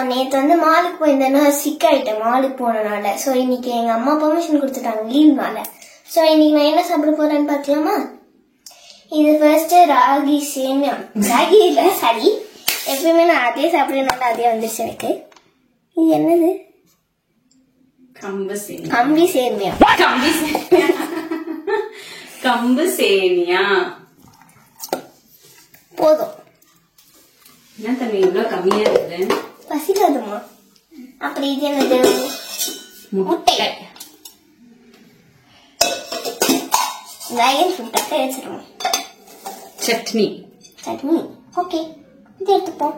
நேற்று வந்து மாலுக்கு போயிருந்தேன்னா சிக் ஆயிட்டேன் மாலுக்கு போனனால. ஸோ இன்னைக்கு எங்க அம்மா பெர்மிஷன் கொடுத்துட்டாங்க லீவ்னால. ஸோ இன்னைக்கு நான் என்ன சாப்பிட போறேன்னு பார்க்கலாமா? இது ஃபர்ஸ்ட் ராகி சேமியா. ராகி இல்லை சரி, எப்பயுமே நான் அதே சாப்பிடுறதுனால அதே வந்துருச்சு எனக்கு. இது என்னது? கம்பு சேமியா. கம்பி சேமியா. கம்பு சேமியா. கம்பு சேமியா போதும். என்ன தம்பி இவ்வளவு கம்மியா இருக்குது? பசிக்காதுமா. அப்புறம் இது என்னது? முட்டை. டிராகன் ஃப்ரூட் அப்படியே வச்சிருவோம். சட்னி. சட்னி ஓகே, இது எடுத்துப்போம்.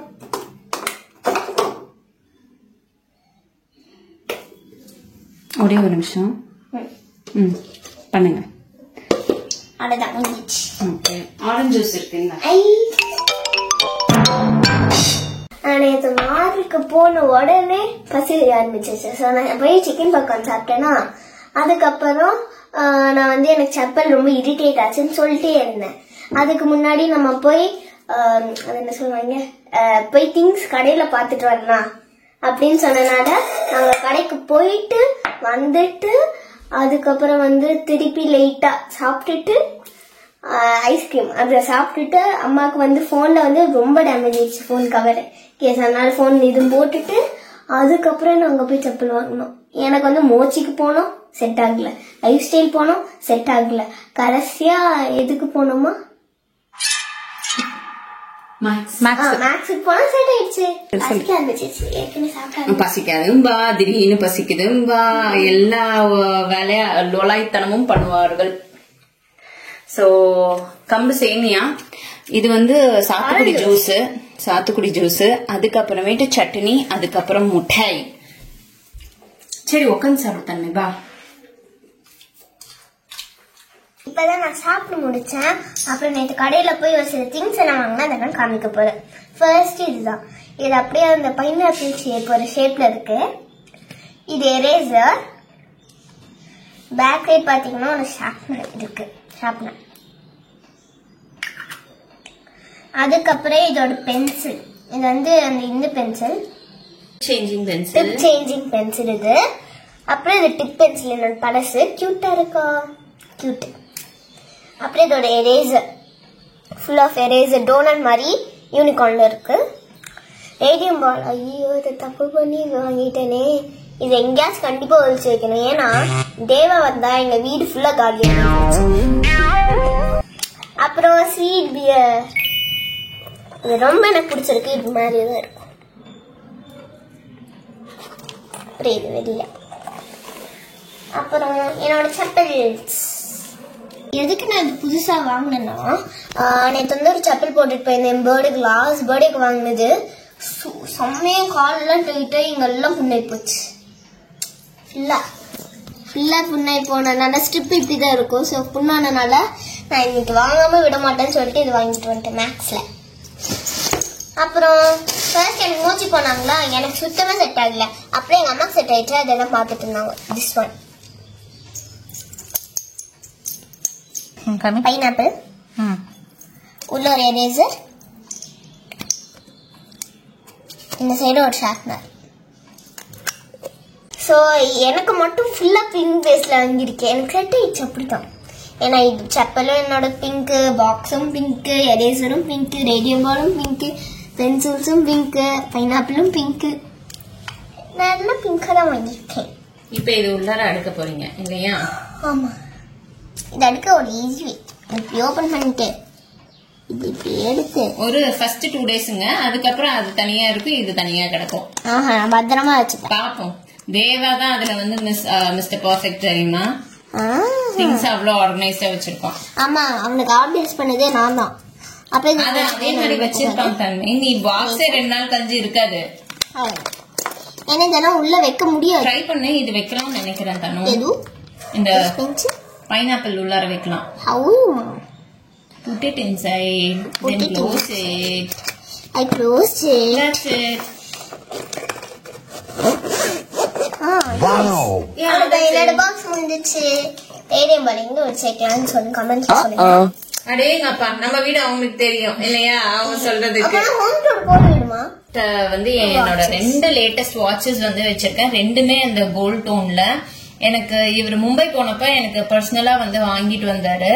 ஒரே ஒரு நிமிஷம். பண்ணுங்க. அவ்வளோதான் முடிஞ்சிச்சு. ஓகே, ஆரஞ்சு ஜூஸ் இருக்குங்களா? நேற்று மாலுக்கு போன உடனே பசி ஆரம்பிச்சிச்சு. ஸோ நான் போய் சிக்கன் பக்கான் சாப்பிட்டேன்னா அதுக்கப்புறம் நான் வந்து எனக்கு செப்பல் ரொம்ப இரிட்டேட் ஆச்சுன்னு சொல்லிட்டே இருந்தேன். அதுக்கு முன்னாடி நம்ம போய் அது என்ன சொல்லுவாங்க, போய் திங்ஸ் கடையில பார்த்துட்டு வரலாம் அப்படின்னு சொன்னனால நாங்கள் கடைக்கு போயிட்டு வந்துட்டு அதுக்கப்புறம் வந்து திருப்பி லைட்டா சாப்பிட்டுட்டு ஐஸ்கிரீம் அதை சாப்பிட்டுட்டு அம்மாவுக்கு வந்து போன்ல வந்து ரொம்ப டேமேஜ் ஆயிடுச்சு போன் கவர் கேஸ். அதனால போன் இது போட்டுட்டு அதுக்கப்புறம் நாங்க போய் செப்பல் வாங்கினோம். எனக்கு வந்து மோச்சிக்கு போனோம், செட் ஆகல. லைஃப் ஸ்டைல் போனோம், செட் ஆகல. கடைசியா எதுக்கு போனோமா? மேக்ஸுக்கு போனா செட் ஆயிடுச்சு. பசிக்காதும்பா, திடீர்னு பசிக்குதும்பா, எல்லா வேலையா லோலாய்த்தனமும் பண்ணுவார்கள். சோ கம்பு சேமியா, இது வந்து சாத்துக்குடி ஜூஸ், அதுக்கப்புறமேட்டு சட்னி, அதுக்கப்புறம் முட்டை. சரி உட்காந்து சாப்பிடு தம்பி பா. இப்பதான் நான் சாப்பிட்டு முடிச்சேன். அப்புறம் நேற்று கடையில போய் ஒரு சில திங்ஸ் எல்லாம் வாங்கினா அதெல்லாம் காமிக்க போறேன். ஃபர்ஸ்ட் இதுதான். இது அப்படியே அந்த பைனாப்பிள் ஷேப் ஒரு ஷேப்ல இருக்கு. இது எரேசர். பேக் சைட் பாத்தீங்கன்னா ஒரு ஷார்ப்னர் இருக்கு. ஷார்ப்னர். அதுக்கப்புறம் இதோட பென்சில். இது வந்து அந்த இந்த பென்சில், டிப் சேஞ்சிங் பென்சில் இது. அப்புறம் இது டிப் பென்சில் என்னோட பழசு. கியூட்டா இருக்கா? கியூட். அப்புறம் இதோட eraser, full of eraser, donut மாதிரி யூனிகார்ன்ல இருக்கு. Radium ball. ஐயோ இதை தப்பு பண்ணி வாங்கிட்டேனே. இது எங்கேயாச்சும் கண்டிப்பா ஒழிச்சு வைக்கணும். ஏன்னா தேவா வந்தா எங்க வீடு ஃபுல்லா காலியாகும். அப்புறம் ஸ்வீட் பியர். இது ரொம்ப எனக்கு பிடிச்சிருக்கு. இது மாதிரிதான் இருக்கும். அப்புறம் இது வெளியில. அப்புறம் என்னோட செப்பல்ஸ். எதுக்கு நான் இது புதுசா வாங்கினேன்னா நேற்று வந்து ஒரு செப்பல் போட்டுட்டு போயிருந்தேன். பர்த்டேக்கு லாஸ்ட் பர்த்டேக்கு வாங்கினது. செம்மையா காலெல்லாம் போயிட்டு இங்கெல்லாம் புண்ணாய் போச்சு. ஃபுல்லா புண்ணாய் போனதுனால ஸ்ட்ரிப் இப்படிதான் இருக்கும். ஸோ புண்ணானனால நான் இன்னைக்கு வாங்காம விட மாட்டேன்னு சொல்லிட்டு இது வாங்கிட்டு வந்துட்டேன் மேக்ஸ்ல. அப்புறம் ஃபர்ஸ்ட் எனக்கு மூச்சு போனாங்களா, எனக்கு சுத்தமா செட் ஆகல. அப்புறம் எங்க அம்மாக்கு செட் ஆயிடுச்சு. அதெல்லாம் பார்த்துட்டு இருந்தாங்க. திஸ் ஒன் பைனாப்பிள், உள்ள ஒரு எரேசர், இந்த சைடு ஒரு ஷார்ப்னர். ஸோ எனக்கு மட்டும் ஃபுல்லா பிங்க் பேஸ்ல வாங்கியிருக்கேன். எனக்கு செட் ஆயிடுச்சு அப்படித்தான். ஏன்னா இது செப்பலும் என்னோட பிங்க்கு, பாக்ஸும் பிங்க்கு, எரேசரும் பிங்க்கு, ரேடியோ பாலும் பிங்க்கு, பென்சில்ஸும் பிங்க்கு, பைனாப்பிளும் பிங்க்கு. நல்ல பிங்கா தான் வாங்கியிருக்கேன். இப்ப இது உள்ளார அடுக்க போறீங்க இல்லையா? ஆமா, இது அடுக்க ஒரு ஈஸி. இப்படி ஓபன் பண்ணிட்டு இது இப்படி எடுத்து ஒரு ஃபர்ஸ்ட் 2 டேஸ்ங்க, அதுக்கப்புறம் அது தனியா இருக்கும், இது தனியா கிடக்கும். பத்திரமா வச்சுப்பேன். பாப்போம். தேவா தான் அதுல வந்து மிஸ்டர் பெர்ஃபெக்ட் தெரியுமா? திங்ஸ் அவ்வளவு ஆர்கனைஸ்டா வச்சிருக்கோம். ஆமா, அவனுக்கு ஆர்கனைஸ் பண்ணதே நான் தான். அதே மாதிரி வச்சிருக்கான் தம்பி. நீ பாக்ஸே 2 நாள் கழிஞ்சு இருக்காது. ஏன்னா இதெல்லாம் உள்ள வைக்க முடியாது. ட்ரை பண்ணு. இது வைக்கலாம்னு நினைக்கிறேன் தனு. இந்த பைனாப்பிள் உள்ளார வைக்கலாம். How? Put it inside. Then close it. I closed it. That's it. Wow. என்னோட பாக்ஸ் முடிஞ்சிச்சு. ரேடியம் பால் எங்க வச்சிருக்கலாம்னு சொல்லி கமெண்ட்ல சொல்லுங்க. அடேங்கப்பா, நம்ம வீடு அவங்களுக்கு தெரியும் இல்லையா? அவங்க சொல்றது அப்ப ஹோம் டூர் போடுமா? வந்து என்னோட 2 லேட்டஸ்ட் வாட்சஸ் வந்து வச்சிருக்கேன். ரெண்டுமே அந்த கோல்ட் டோன்ல. எனக்கு இவர் மும்பை போனப்ப எனக்கு பர்சனலா வந்து வாங்கிட்டு வந்தாரு.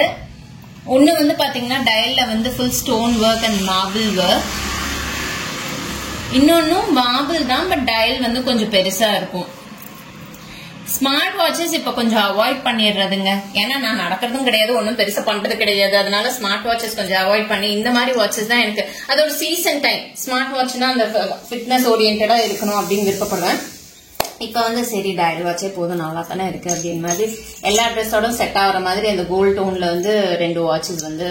ஒண்ணு வந்து பாத்தீங்கன்னா டயல்ல வந்து full stone work and marble work. இன்னொன்னும் மார்பிள் தான், பட் டயல் வந்து கொஞ்சம் பெருசா இருக்கும். ஸ்மார்ட் வாட்சஸ் இப்ப கொஞ்சம் அவாய்ட் பண்ணிடுறதுங்க. ஏன்னா நான் நடக்கிறதும் கிடையாது, ஒன்னும் பெருசா பண்றது கிடையாது. அதனால ஸ்மார்ட் வாட்சஸ் கொஞ்சம் அவாய்ட் பண்ணி இந்த மாதிரி வாட்சஸ் தான் எனக்கு அது ஒரு சீசன் டைம். ஸ்மார்ட் வாட்ச்னா அந்த ஃபிட்னஸ் ஓரியன்டா இருக்கணும் அப்படின்னு விருப்பப்படுவேன். இப்ப வந்து சரி டயல் வாட்சே போதும், நல்லா தானே இருக்கு அப்படின்னு மாதிரி எல்லா ட்ரெஸ்ஸோடும் செட் ஆகுற மாதிரி அந்த கோல்ட் டோன்ல வந்து 2 வாட்சஸ் வந்து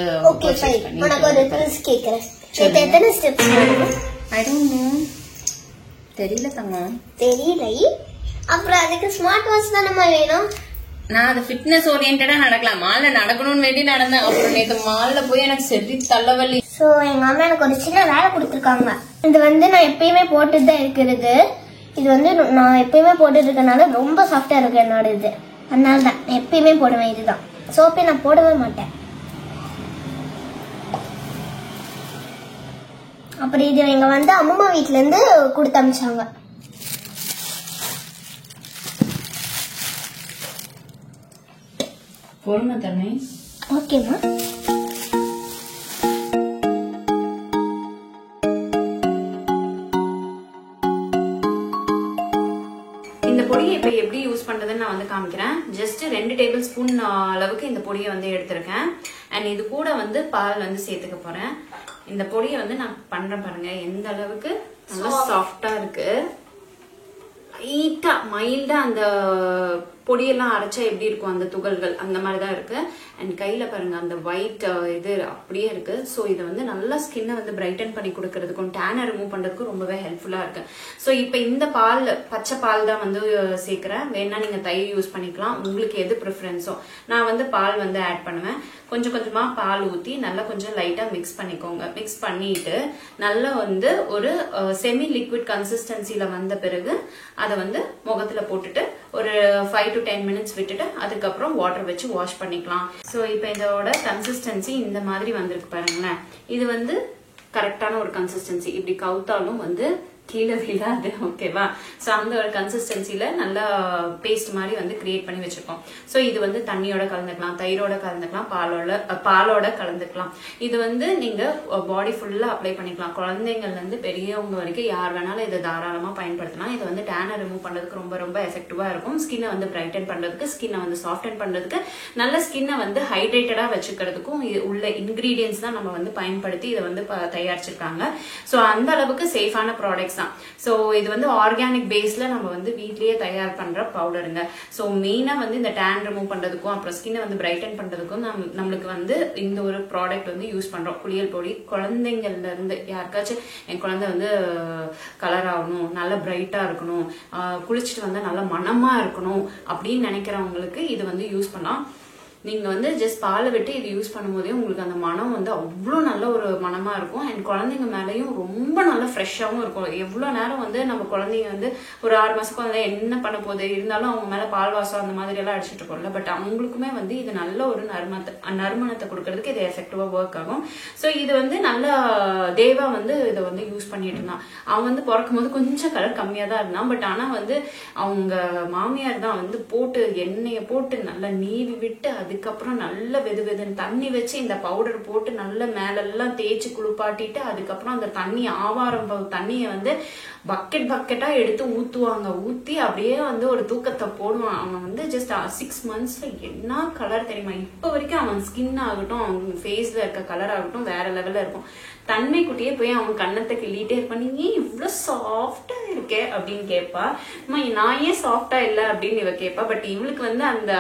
தெரியல தங்கம், தெரியல. அப்புறம் அதுக்கு ஸ்மார்ட் வாட்ச் தானே வேணும். நான் அது ஃபிட்னஸ் ஓரியன்டா நடக்கலாம். மால்ல நடக்கணும்னு வேண்டி நடந்தேன். அப்புறம் நேற்று மால்ல போய் எனக்கு சரி தலைவலி. சோ எங்க அம்மா எனக்கு ஒரு சின்ன வேலை கொடுத்துருக்காங்க. இது வந்து நான் எப்பயுமே போட்டுட்டு தான் இருக்கிறது. இது வந்து நான் எப்பயுமே போட்டுட்டு இருக்கனால ரொம்ப சாஃப்டா இருக்கு என்னோட இது. அதனால தான் நான் எப்பயுமே போடுவேன். இதுதான் சோப்பே நான் போடவே மாட்டேன். அப்புறம் இது எங்க வந்து அம்மா வீட்டுல இருந்து கொடுத்து அமிச்சாங்க. பொறுமை தண்ணி. ஓகேமா. இந்த பொடியை இப்ப எப்படி யூஸ் பண்றதுன்னு நான் வந்து காமிக்கிறேன். ஜஸ்ட் 2 டேபிள் ஸ்பூன் அளவுக்கு இந்த பொடியை வந்து எடுத்திருக்கேன். அண்ட் இது கூட வந்து பால் வந்து சேர்த்துக்க போறேன். இந்த பொடியை வந்து நான் பண்றேன் பாருங்க எந்த அளவுக்கு நல்லா சாஃப்டா இருக்கு. லைட்டா மைல்டா அந்த பொடியெல்லாம் அரைச்சா எப்படி இருக்கும் அந்த துகள்கள் அந்த மாதிரிதான் இருக்கு. அண்ட் கையில பாருங்க அந்த ஒயிட் இது அப்படியே இருக்கு. ஸோ இதை வந்து நல்லா ஸ்கின்னை வந்து பிரைட்டன் பண்ணி கொடுக்கறதுக்கும் டேனை ரிமூவ் பண்றதுக்கும் ரொம்பவே ஹெல்ப்ஃபுல்லா இருக்கு. ஸோ இப்போ இந்த பால் பச்சை பால் தான் வந்து சேர்க்கிறேன். வேணா நீங்க தயிர் யூஸ் பண்ணிக்கலாம், உங்களுக்கு எது ப்ரிஃபரன்ஸோ. நான் வந்து பால் வந்து ஆட் பண்ணுவேன். கொஞ்சம் கொஞ்சமா பால் ஊத்தி நல்லா கொஞ்சம் லைட்டா மிக்ஸ் பண்ணிக்கோங்க. மிக்ஸ் பண்ணிட்டு நல்லா வந்து ஒரு செமி லிக்விட் கன்சிஸ்டன்சில வந்த பிறகு அதை வந்து முகத்துல போட்டுட்டு ஒரு 5 to 10 minutes விட்டுட்டு அதுக்கப்புறம் வாட்டர் வச்சு வாஷ் பண்ணிக்கலாம். ஸோ இப்போ இதோட கன்சிஸ்டன்சி இந்த மாதிரி வந்திருக்கு பாருங்களேன். இது வந்து கரெக்டான ஒரு கன்சிஸ்டன்சி. இப்படி கவுத்தாலும் வந்து கீழே விழாது. ஓகேவா? ஸோ அந்த ஒரு கன்சிஸ்டன்சில நல்லா பேஸ்ட் மாதிரி வந்து கிரியேட் பண்ணி வச்சிருக்கோம். ஸோ இது வந்து தண்ணியோட கலந்துக்கலாம், தயிரோட கலந்துக்கலாம், பாலோட கலந்துக்கலாம். இது வந்து நீங்க பாடி ஃபுல்லா அப்ளை பண்ணிக்கலாம். குழந்தைங்கள்ல இருந்து பெரியவங்க வரைக்கும் யார் வேணாலும் இதை தாராளமா பயன்படுத்தலாம். இது வந்து டேனை ரிமூவ் பண்றதுக்கு ரொம்ப ரொம்ப எஃபெக்டிவா இருக்கும். ஸ்கின்னை வந்து பிரைட்டன் பண்றதுக்கு, ஸ்கின்னை வந்து சாஃப்டன் பண்றதுக்கு, நல்ல ஸ்கின்னை வந்து ஹைட்ரேட்டடா வச்சுக்கிறதுக்கும் உள்ள இன்கிரீடியன்ஸ் தான் நம்ம வந்து பயன்படுத்தி இதை வந்து தயாரிச்சிருக்காங்க. ஸோ அந்த அளவுக்கு சேஃபான ப்ராடக்ட்ஸ். சோ இது வந்து ஆர்கானிக் பேஸ்ல நம்ம வந்து வீட்லயே தயார் பண்ற பவுடருங்க. சோ மெயினா வந்து இந்த டேன் ரிமூவ் பண்றதுக்கும் அப்புறம் ஸ்கின்னை வந்து பிரைட்டன் பண்றதுக்கும் நம்மளுக்கு வந்து இந்த ஒரு ப்ராடக்ட் வந்து யூஸ் பண்றோம். குளியல் பொடி. குழந்தைங்கள்ல இருந்து யாருக்காச்சும் என் குழந்தை வந்து கலர் ஆகணும், நல்லா பிரைட்டா இருக்கணும், குளிச்சுட்டு வந்து நல்லா மனமா இருக்கணும் அப்படின்னு நினைக்கிறவங்களுக்கு இது வந்து யூஸ் பண்ணலாம். நீங்க வந்து ஜஸ்ட் பாலை விட்டு இது யூஸ் பண்ணும்போதே உங்களுக்கு அந்த மனம் வந்து அவ்வளோ நல்ல ஒரு மனமா இருக்கும். அண்ட் குழந்தைங்க மேலேயும் ரொம்ப நல்ல ஃப்ரெஷ்ஷாகவும் இருக்கும். எவ்வளோ நேரம் வந்து நம்ம குழந்தைங்க வந்து ஒரு 6 மாசம் குழந்தை என்ன பண்ண போகுது இருந்தாலும் அவங்க மேல பால் வாசம் அந்த மாதிரி எல்லாம் அடிச்சுட்டு இருக்கோம்ல. பட் அவங்களுக்குமே வந்து இது நல்ல ஒரு நறுமணத்தை கொடுக்கறதுக்கு இது எஃபெக்டிவா ஒர்க் ஆகும். ஸோ இது வந்து நல்லா தேவா வந்து இதை வந்து யூஸ் பண்ணிட்டு இருந்தான். அவன் வந்து பிறக்கும் போது கொஞ்சம் கலர் கம்மியா தான் இருந்தான். பட் ஆனா வந்து அவங்க மாமியார் தான் வந்து போட்டு எண்ணெயை போட்டு நல்லா நீவி விட்டு அதுக்கப்புறம் நல்ல வெதுன்னு தண்ணி வச்சு இந்த பவுடர் போட்டு நல்ல மேலெல்லாம் தேய்ச்சி குளிப்பாட்டிட்டு அதுக்கப்புறம் அந்த தண்ணி ஆவாரம் தண்ணியை வந்து பக்கெட்டா எடுத்து ஊத்துவாங்க. ஊத்தி அப்படியே வந்து ஒரு தூக்கத்தை போடுவான். அவன் வந்து ஜஸ்ட் 6 monthsல என்ன கலர் தெரியுமா? இப்ப வரைக்கும் அவன் ஸ்கின் ஆகட்டும், அவன் ஃபேஸ்ல இருக்க கலர் ஆகட்டும் வேற லெவல்ல இருக்கும். தன்மை குட்டியே போய் அவன் கண்ணத்தை கிள்ளிட்டே இருப்பான். நீ ஏன் இவ்வளவு சாஃப்டா இருக்கே அப்படின்னு கேட்பா. நான் ஏன் சாஃப்டா இல்ல அப்படின்னு இவ கேட்பா. பட் இவளுக்கு வந்து அந்த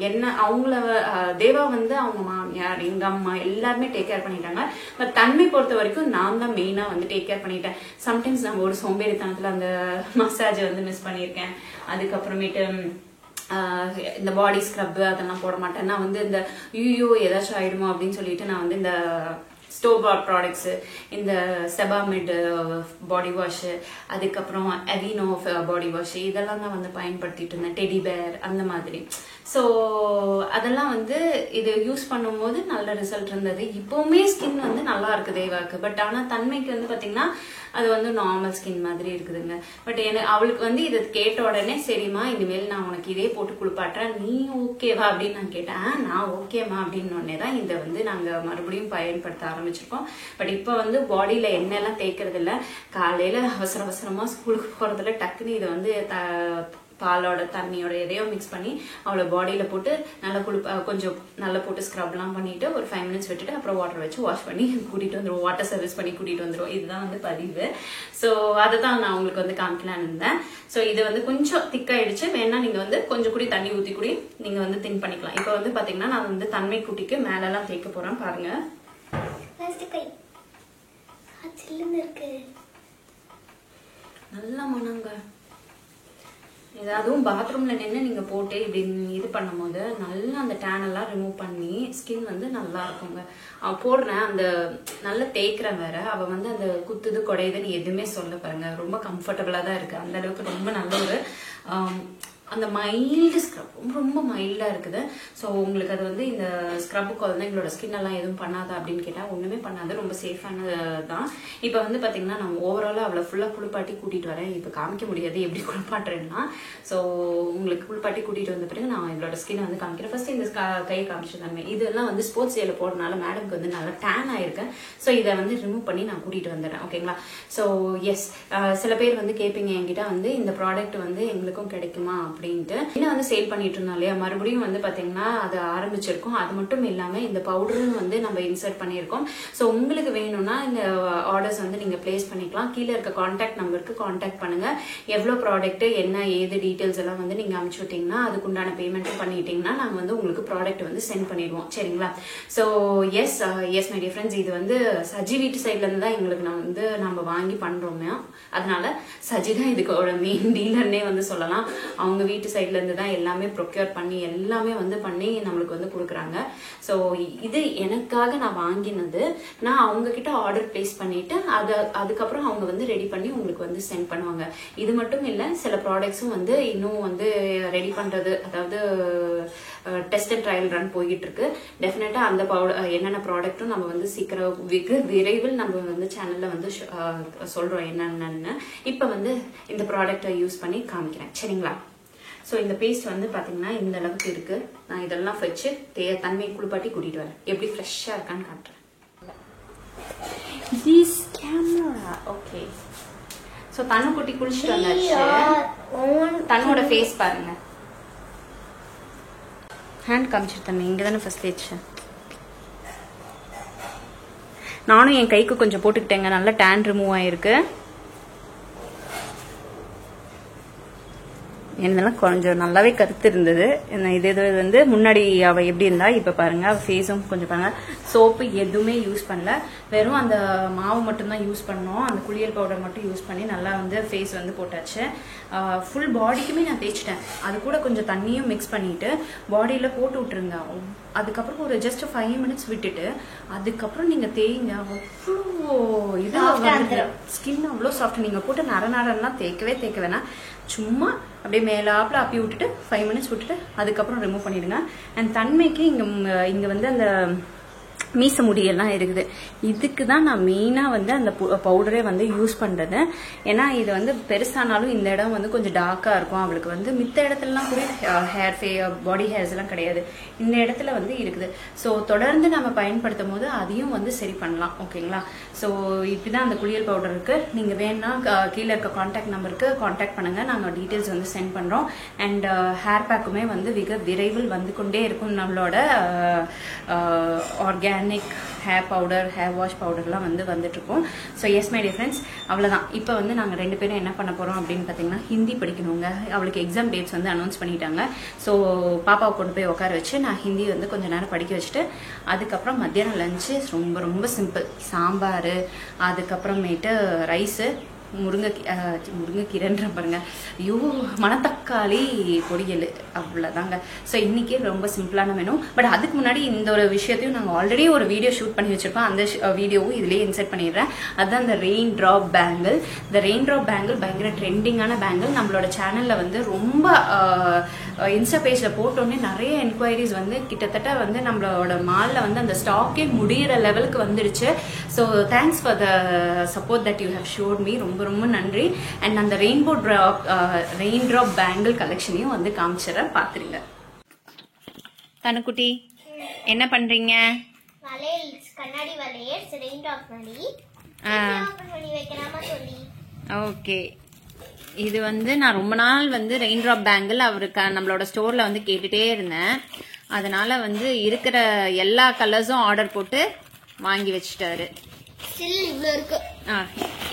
என்ன அவங்கள தேவா வந்து அவங்க மாமியார் எங்க அம்மா எல்லாருமே டேக் கேர் பண்ணிட்டாங்க. பட் தன்மை பொறுத்த வரைக்கும் நான் தான் மெயினா வந்து டேக் கேர் பண்ணிட்டேன். சம்டைம்ஸ் நான் ஒரு சோம்பேறித்தனத்துல அந்த மசாஜ் வந்து மிஸ் பண்ணியிருக்கேன். அதுக்கப்புறமேட்டு இந்த பாடி ஸ்க்ரப் அதெல்லாம் போட மாட்டேன். நான் வந்து இந்த யூயோ ஏதாச்சும் ஆயிடுமோ அப்படின்னு சொல்லிட்டு நான் வந்து இந்த ஸ்டோர் பாட் ப்ராடக்ட்ஸ், இந்த செபாமிட் பாடி வாஷ், அதுக்கப்புறம் அவீனோ பாடி வாஷ் இதெல்லாம் தான் வந்து பயன்படுத்திட்டு இருந்தேன். டெடி பேர் அந்த மாதிரி. ஸோ அதெல்லாம் வந்து இது யூஸ் பண்ணும்போது நல்ல ரிசல்ட் இருந்தது. இப்பவுமே ஸ்கின் வந்து நல்லா இருக்கு தேவாக்கு. பட் ஆனா தன்மைக்கு வந்து பாத்தீங்கன்னா அது வந்து நார்மல் ஸ்கின் மாதிரி இருக்குதுங்க. பட் அவளுக்கு வந்து இதை கேட்ட உடனே சரிம்மா இனிமேல் நான் உனக்கு இதே போட்டு குளிப்பாட்டுறேன், நீ ஓகேவா அப்படின்னு நான் கேட்டேன். நான் ஓகேமா அப்படின்னு உடனே தான் இதை வந்து நாங்க மறுபடியும் பயன்படுத்த ஆரம்பிச்சிருக்கோம். பட் இப்ப வந்து பாடியில எண்ணெய் எல்லாம் தேய்க்கறது இல்ல. காலையில அவசர அவசரமா ஸ்கூலுக்கு போறதுல டக்குன்னு இதை வந்து பாலோட தண்ணியோட எதையோ மிக்ஸ் பண்ணி அவளை பாடியில போட்டு நல்லா கொஞ்சம் நல்லா போட்டு ஸ்க்ரப்லாம் பண்ணிட்டு ஒரு 5 minutes விட்டுட்டு அப்புறம் வாட்டர் வச்சு வாஷ் பண்ணி கூட்டிட்டு வந்துருவோம். வாட்டர் சர்வீஸ் பண்ணி கூட்டிட்டு வந்துருவோம். இதுதான் வந்து பதிவு. ஸோ அதை தான் நான் உங்களுக்கு வந்து காமிக்கலான்னு இருந்தேன். ஸோ இது வந்து கொஞ்சம் திக்காயிடுச்சு. வேணா நீங்க வந்து கொஞ்சம் கூடி தண்ணி ஊத்தி கூடி நீங்க வந்து திங்க் பண்ணிக்கலாம். இப்போ வந்து பாத்தீங்கன்னா நான் வந்து தன்மை குட்டிக்கு மேலெல்லாம் தேய்க்க போறேன். பாருங்க நல்ல மனங்க. ஏதாவதும் பாத்ரூம்ல நின்று நீங்க போட்டு இப்படி இது பண்ணும் போது நல்லா அந்த டேன் எல்லாம் ரிமூவ் பண்ணி ஸ்கின் வந்து நல்லா இருக்குங்க. அவ போடுறேன் அந்த நல்ல தேய்க்கிறேன் வேற. அவ வந்து அந்த குத்துது குடையுதுன்னு எதுவுமே சொல்ல பாருங்க. ரொம்ப கம்ஃபர்டபுளா தான் இருக்கு. அந்த அளவுக்கு ரொம்ப நல்ல ஒரு அந்த மைல்டு ஸ்க்ரப் ரொம்ப மைல்டா இருக்குது. ஸோ உங்களுக்கு அது வந்து இந்த ஸ்க்ரப் குழந்தைங்களோட ஸ்கின் எல்லாம் எதுவும் பண்ணாதா அப்படின்னு கேட்டா ஒண்ணுமே பண்ணாது. ரொம்ப சேஃபானது தான். இப்போ வந்து பாத்தீங்கன்னா நான் ஓவராலா அவளை ஃபுல்லா குளிப்பாட்டி கூட்டிட்டு வரேன். இப்போ காமிக்க முடியாது எப்படி குளிப்பாட்டுறேன்னா. ஸோ உங்களுக்கு குளிப்பாட்டி கூட்டிட்டு வந்த பிறகு நான் இவளோட ஸ்கின் வந்து காமிக்கிறேன். ஃபர்ஸ்ட் இந்த கையை காமிச்சிருந்தாங்க. இதெல்லாம் வந்து ஸ்போர்ட்ஸ் டேல போடுறதுனால மேடம்க்கு வந்து நல்லா டேன் ஆயிருக்கு. ஸோ இதை வந்து ரிமூவ் பண்ணி நான் கூட்டிட்டு வந்துடுறேன். ஓகேங்களா? ஸோ எஸ், சில பேர் வந்து கேட்பீங்க என்கிட்ட வந்து இந்த ப்ராடக்ட் வந்து எங்களுக்கும் கிடைக்குமா அப்படின்ட்டு. இன்னும் வந்து சேல் பண்ணிட்டு இருந்தோம் இல்லையா, மறுபடியும் வந்து பாத்தீங்கன்னா அது ஆரம்பிச்சிருக்கோம். அது மட்டும் இல்லாம இந்த பவுடரும் வந்து நம்ம இன்சர்ட் பண்ணியிருக்கோம். ஸோ உங்களுக்கு வேணும்னா இந்த ஆர்டர்ஸ் வந்து நீங்க பிளேஸ் பண்ணிக்கலாம். கீழே இருக்க கான்டாக்ட் நம்பருக்கு கான்டாக்ட் பண்ணுங்க. எவ்வளவு ப்ராடக்ட் என்ன ஏது டீடைல்ஸ் எல்லாம் வந்து நீங்க அனுப்பிச்சு விட்டீங்கன்னா அதுக்குண்டான பேமெண்ட்டும் பண்ணிட்டீங்கன்னா நாங்க வந்து உங்களுக்கு ப்ராடக்ட் வந்து சென்ட் பண்ணிடுவோம். சரிங்களா? So yes my dear friends, இது வந்து சஜி வீட்டு சைட்ல இருந்து தான் எங்களுக்கு நம்ம வாங்கி பண்றோமே. அதனால சஜி தான் இதுக்கோட மெயின் டீலர்னே வந்து சொல்லலாம். அவங்க வீட்டு சைட்ல இருந்து தான் எல்லாமே ப்ரொக்யூர் பண்ணி எல்லாமே வந்து பண்ணி நம்மளுக்கு வந்து கொடுக்குறாங்க. ஸோ இது எனக்காக நான் வாங்கினது. நான் அவங்க கிட்ட ஆர்டர் பிளேஸ் பண்ணிட்டு அதுக்கப்புறம் அவங்க வந்து ரெடி பண்ணி உங்களுக்கு வந்து சென்ட் பண்ணுவாங்க. இது மட்டும் இல்லை, சில ப்ராடக்ட்ஸும் வந்து இன்னும் வந்து ரெடி பண்றது, அதாவது டெஸ்ட் அண்ட் ட்ரையல் ரன் போயிட்டு இருக்கு. டெஃபினட்டா அந்த என்னென்ன ப்ராடக்ட்டும் நம்ம வந்து சீக்கிரம் விரைவில் நம்ம வந்து சேனல்ல வந்து சொல்றோம் என்னென்னு. இப்ப வந்து இந்த ப்ராடக்டை யூஸ் பண்ணி காமிக்கிறேன். சரிங்களா? ஸோ இந்த பேஸ்ட் வந்து பாத்தீங்கன்னா இந்த அளவுக்கு இருக்கு. நான் இதெல்லாம் வச்சு தன்மை குளிப்பாட்டி கூட்டிட்டு வரேன். எப்படி ஃப்ரெஷ்ஷா இருக்கான்னு காட்டுறேன். This camera, okay. ஸோ தன்னு குட்டி குளிச்சுட்டு வந்தாச்சு. தன்னோட ஃபேஸ் பாருங்க. ஹேண்ட் காமிச்சிட்டு தண்ணி இங்க தானே ஃபர்ஸ்ட் தேய்ச்சு. நானும் என் கைக்கு கொஞ்சம் போட்டுக்கிட்டேங்க. நல்லா டேன் ரிமூவ் ஆயிருக்கு. என்னெல்லாம் கொஞ்சம் நல்லாவே கருத்து இருந்தது. இது வந்து முன்னாடி அவ எப்படி இருந்தா இப்ப பாருங்க. அவ ஃபேஸும் கொஞ்சம் பாருங்க. சோப்பு எதுவுமே யூஸ் பண்ணல. வெறும் அந்த மாவு மட்டும் தான் யூஸ் பண்ணோம். அந்த குளியல் பவுடர் மட்டும் யூஸ் பண்ணி நல்லா வந்து ஃபேஸ் வந்து போட்டாச்சு. ஃபுல் பாடிக்குமே நான் தேய்ச்சிட்டேன். அது கூட கொஞ்சம் தண்ணியும் மிக்ஸ் பண்ணிட்டு பாடியில போட்டு விட்டுருங்க. அதுக்கப்புறம் ஒரு ஜஸ்ட் 5 minutes விட்டுட்டு அதுக்கப்புறம் நீங்க தேய்ங்க. அவ்வளோ இது ஸ்கின் அவ்வளோ சாஃப்ட். நீங்க போட்டு நரநரன்னா தேய்க்க வேணாம். சும்மா அப்படியே மேலாப்ல அப்பி விட்டுட்டு 5 minutes விட்டுட்டு அதுக்கப்புறம் ரிமூவ் பண்ணிடுங்க. அண்ட் தன்மைக்கு இங்க வந்து அந்த மீச முடியெல்லாம் இருக்குது. இதுக்கு தான் நான் மெயினா வந்து அந்த பவுடரே வந்து யூஸ் பண்றது. ஏன்னா இது வந்து பெருசானாலும் இந்த இடம் வந்து கொஞ்சம் டார்க்கா இருக்கும். அவளுக்கு வந்து மித்த இடத்துலலாம் கூட பாடி ஹேர்ஸ் எல்லாம் கிடையாது. இந்த இடத்துல வந்து இருக்குது. ஸோ தொடர்ந்து நம்ம பயன்படுத்தும் போது அதையும் வந்து சரி பண்ணலாம். ஓகேங்களா? ஸோ இப்படிதான் அந்த குளியல் பவுடர் இருக்கு. நீங்க வேணா கீழே இருக்க கான்டாக்ட் நம்பருக்கு கான்டாக்ட் பண்ணுங்க. நாங்கள் டீட்டெயில்ஸ் வந்து சென்ட் பண்றோம். அண்ட் ஹேர் பேக்குமே வந்து மிக விரைவில் வந்து கொண்டே இருக்கும். நம்மளோட organic hair powder, hair wash பவுடர்லாம் வந்து வந்துட்டு இருக்கும். So yes my dear friends, அவ்வளோதான். இப்போ வந்து நாங்கள் 2 பேரும் என்ன பண்ண போறோம் அப்படின்னு பார்த்தீங்கன்னா, ஹிந்தி படிக்கணுங்க. அவளுக்கு எக்ஸாம் டேட்ஸ் வந்து அனௌன்ஸ் பண்ணிட்டாங்க. ஸோ பாப்பாவை கொண்டு போய் உட்கார வச்சு நான் ஹிந்தி வந்து கொஞ்சம் நேரம் படிக்க வச்சுட்டு அதுக்கப்புறம் மத்தியானம் லஞ்சு ரொம்ப ரொம்ப சிம்பிள். சாம்பார், அதுக்கப்புறமேட்டு ரைஸு, முருங்கைக்கீரைன்ற பாருங்க, ஐயோ மணத்தக்காளி பொரியல், அவ்வளோதாங்க. ஸோ இன்னைக்கு ரொம்ப சிம்பிளான மெனு. பட் அதுக்கு முன்னாடி இந்த ஒரு விஷயத்தையும் நாங்கள் ஆல்ரெடி ஒரு வீடியோ ஷூட் பண்ணி வச்சிருக்கோம். அந்த வீடியோவும் இதுலேயே இன்சர்ட் பண்ணிடுறேன். அதுதான் இந்த ரெயின் ட்ராப் பேங்கிள். இந்த ரெயின் ட்ராப் பேங்கிள் பயங்கர ட்ரெண்டிங்கான பேங்கிள். நம்மளோட சேனல்ல வந்து ரொம்ப இன்ஸ்டா பேஜில் போட்டோன்னே நிறைய என்கொயரிஸ் வந்து கிட்டத்தட்ட வந்து நம்மளோட மாலில் வந்து அந்த ஸ்டாக்கே முடிகிற லெவலுக்கு வந்துடுச்சு. So thanks for the support that you have showed me. ரொம்ப ரொம்ப நன்றி. அண்ட் அந்த ரெயின் ட்ராப் பேங்கிள் கலெக்ஷனையும் வந்து காமிச்சிடறேன், பார்த்துருங்க. தனுக்குட்டி என்ன பண்ணுறீங்க? கண்ணாடி வளையல் ரெயின் ட்ராப் பண்ணி வைக்கலாமா சொல்லி. ஓகே, இது வந்து நான் ரொம்ப நாள் வந்து ரெயின் ட்ராப் பேங்கிள் அவருக்கு நம்மளோட ஸ்டோர்ல வந்து கேட்டுட்டே இருந்தேன். அதனால வந்து இருக்கிற எல்லா கலர்ஸும் ஆர்டர் போட்டு வாங்கி வச்சுட்டாரு.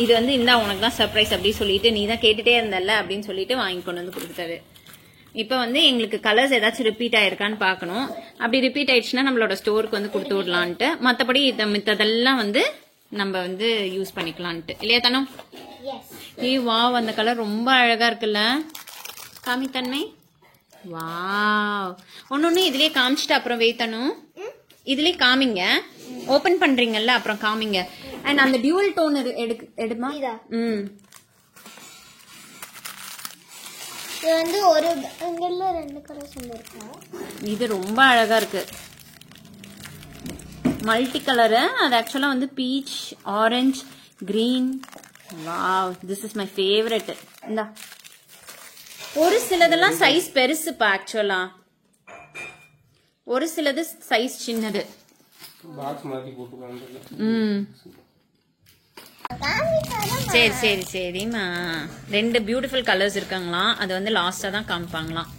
இது வந்து இந்தா உனக்கு தான் சர்ப்ரைஸ் அப்படி சொல்லிட்டு நீ தான் கேட்டுட்டே இருந்தல்ல அப்படின்னு சொல்லிட்டு வாங்கி கொண்டு வந்து கொடுத்துட்டாரு. இப்போ வந்து எங்களுக்கு கலர்ஸ் ஏதாச்சும் ரிப்பீட் ஆயிருக்கான்னு பார்க்கணும். அப்படி ரிப்பீட் ஆயிடுச்சுன்னா நம்மளோட ஸ்டோருக்கு வந்து கொடுத்து விடலான்ட்டு, மற்றபடி மித்ததெல்லாம் வந்து நம்ம வந்து யூஸ் பண்ணிக்கலான்ட்டு. இல்லையா தனம்? வாவ், அந்த கலர் ரொம்ப அழகா இருக்குல்ல, காமித்தன்மை. வாவ், ஒன்னொன்னு இதுலயே காமிச்சிட்டு அப்புறம் வைத்தனும். இதுலயே காமிங்க, ஓபன் பண்றீங்கல்ல அப்புறம் காமிங்க. அண்ட் அந்த டியூவல் டோன் எடுமா. இது வந்து ஒரு பேங்கிள்ல 2 கலர்ஸ் இருக்கு. இது ரொம்ப அழகா இருக்கு, மல்டி கலரு. அது ஆக்சுவலா வந்து beach, orange, green. Wow, this is my favourite. இந்தா ஒரு சிலதெல்லாம் சைஸ் பெருசுப்பா, ஆக்சுவலா ஒரு சிலது சைஸ் சின்னது. சரி சரி சரிம்மா. 2 பியூட்டிஃபுல் கலர்ஸ் இருக்காங்களாம், அது வந்து லாஸ்டா தான் காமிப்பாங்களாம்.